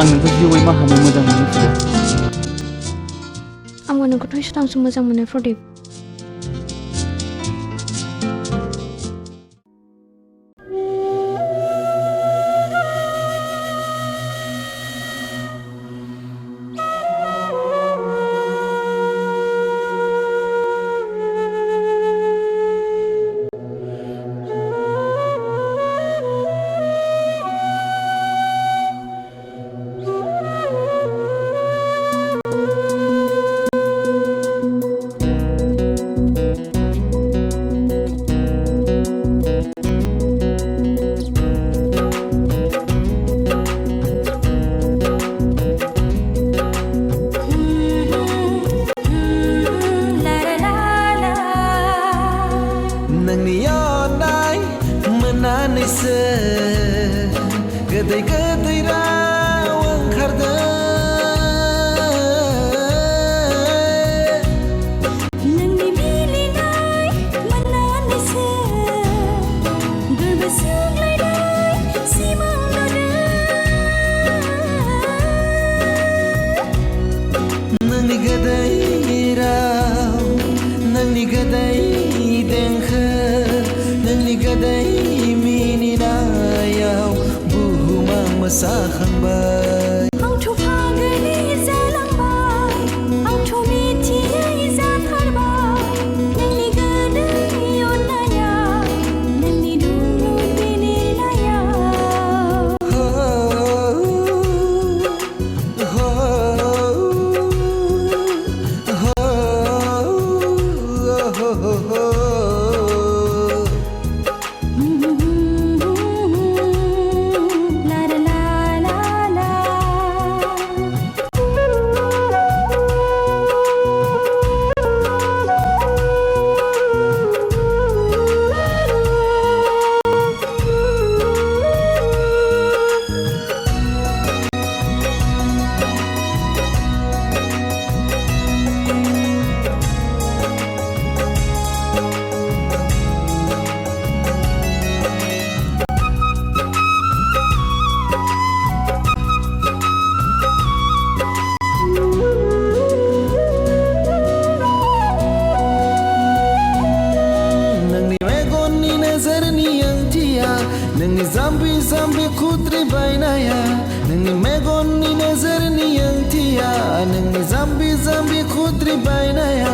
आं नोंखौ जिउयै मा हामो मोजां मोनो फुजा। आंबो नोंखौथ' इसिबांसो मोजां मोनो प्रदीप। नोंनि अननाय मोननानैसो गोदै गोदै राव ओंखारदों। नोंनि मिलिनाय मोननानैसो गोरबो सुग्लायनाय सिमां नुदों। नोंनि गोदै राव नोंनि गोदै देंखो नोंनि गोदै मिनिनायाव बुहुमा मोसाखांबाय। आंथ' फाग्लि जालांबाय आंथ' मिथियै जाथारबाय। नोंनि गोदै अननाया नोंनि दुलुर बिलिरनायाव। La la la la la. नोंनि मेगननि नोजोरनि ओंथिया नोंनि जाम्बि जाम्बि खुद्रि बायनाया। नोंनि मेगननि नोजोरनि ओंथिया नोंनि जाम्बि जाम्बि खुद्रि बायनाया।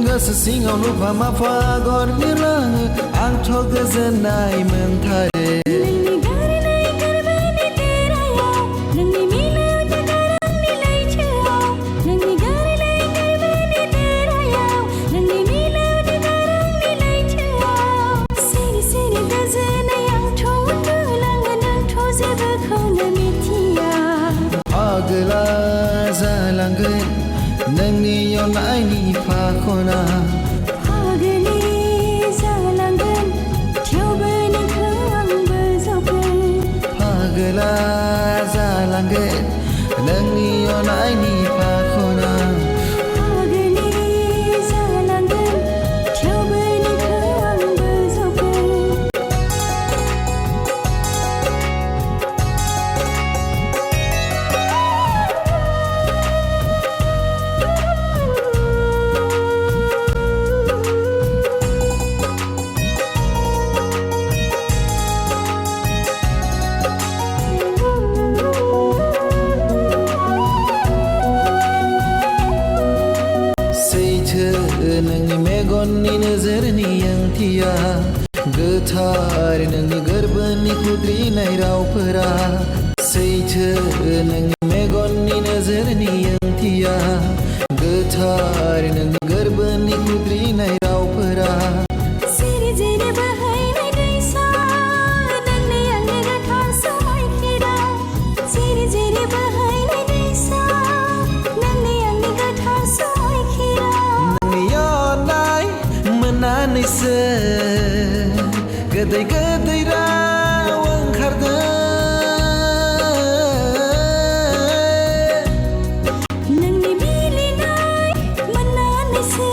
गोसो सिङाव नुफा माफा आगर बिरलाङो आंथ' गोजोननाय मोनथारो। नोंनि गारनाय गोरबोनि तेरायाव नोंनि मिलौदो गारांनि लैथोआव। नोंनि गारनाय गोरबोनि तेरायाव नोंनि मिलौदो गारांनि लैथोआव। सिरि सिरि गोजोनै आंथ' उन्दुलाङो नोंथ' जेबोखौनो मिथिया। पागला जालांगोन नोंनि अननायनि फाखना। पागलि जालांगोन थेवबो नोंखौ आंबो जगोन। पागला जालांगोन नोंनि अननायनि फाखना। पागलि जालांगोन थेवबो नोंखौ आंबो जगोन। सैथो नोंनि मेगननि नोजोरनि ओंथिया गोथार नोंनि गोरबोनि खुद्रिनाय रावफोरा। सैथो नोंनि मेगननि नोजोरनि ओंथिया गोथार नोंनि गोरबोनि खुद्रिनाय रावफोरा। सिरि जिरि बोहैनाय दैसा नोंनि आंनि गोथार समायखिरा। सिरि जिरि बोहैनाय दैसा नोंनि आंनि गोथार समायखिरा। नोंनि अननाय मोननानैसो गोदै गोदै राव ओंखारदों। नोंनि मिलिनाय मोननानैसो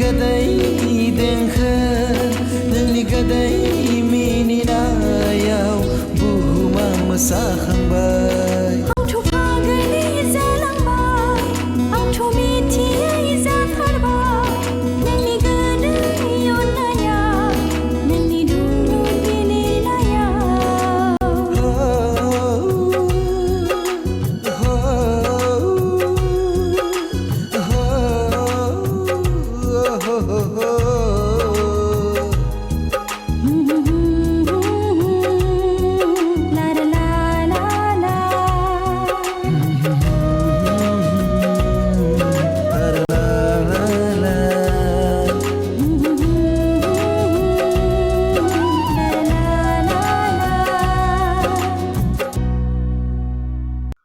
गोदै देंखो नोंनि गोदै मिनिनायाव बुहुमा मोसाखांबाय